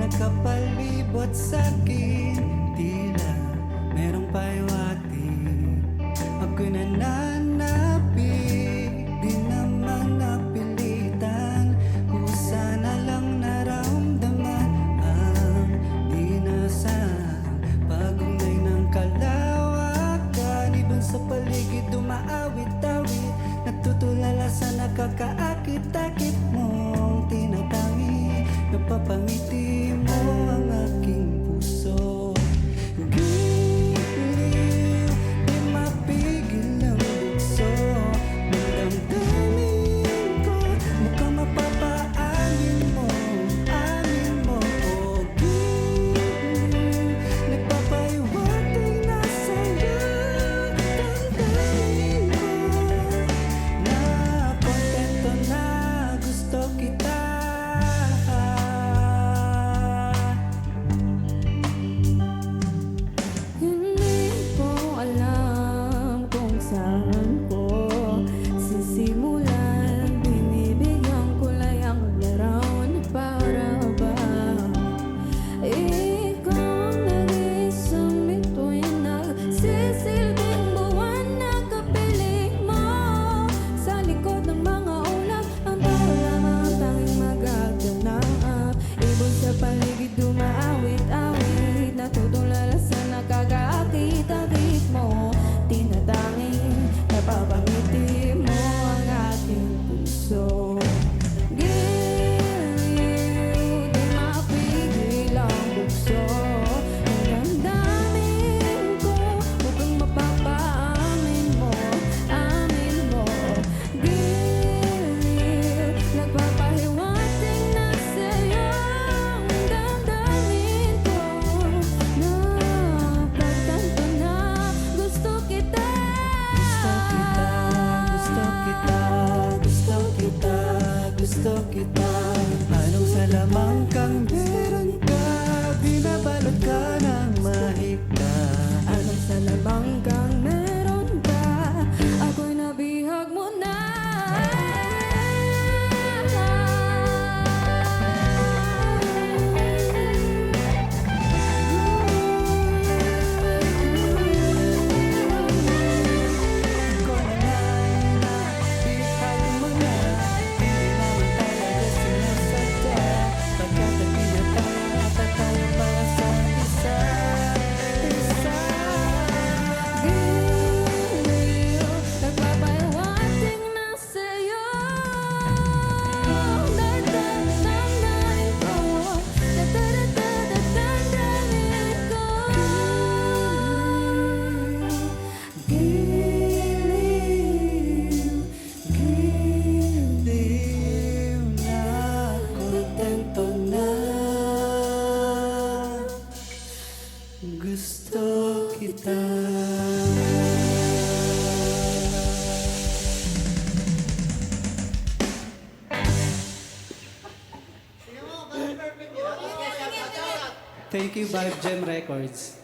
nakapalibot sa'kin, tila merong pahiwati. Ako'y nananapig, di naman napilitan. Kusa na lang naramdaman ang dinasang pagunay ng kalawakan. Ibon sa paligid dumaawit-awit, nagtutulala sa nakakaakit-akit mong tinatangi. Napapangiti mo ang aking puso. Giliw, di mapigil ang bukso ng damdamin ko. Mukhang mapapaamin mo, amin mo. O giliw, nagpapahiwatig na sa'yo. Damdamin ko na kontento na gusto kita. Saan ko sisimulan? Binibigyan ko lang ang larawan para ba ikaw ang nag-isang bituin, nagsisilbing buwan na kapiling mo. Sa likod ng mga ulap, ang tao lamang ang tanging magaganap. Ibon sa paligid dumaawit-awit, natutulala sa nakakaakit-akit mo. Tinatanging napapangiti mo ang aking puso. Giliw, di mapigil ang bukso ng damdamin ko. Mukhang mapapaamin mo, amin mo. Giliw, nagpapahiwatig na sa'yo ang damdamin ko. Napagtanto na gusto kita. Gusto kita. Anong salamang kang meron ka? Binabalot ka ng mahika. Anong salamang kang meron ka? Ako'y nabihag mo na. Gusto kita. Thank you, Vibe Gem Records.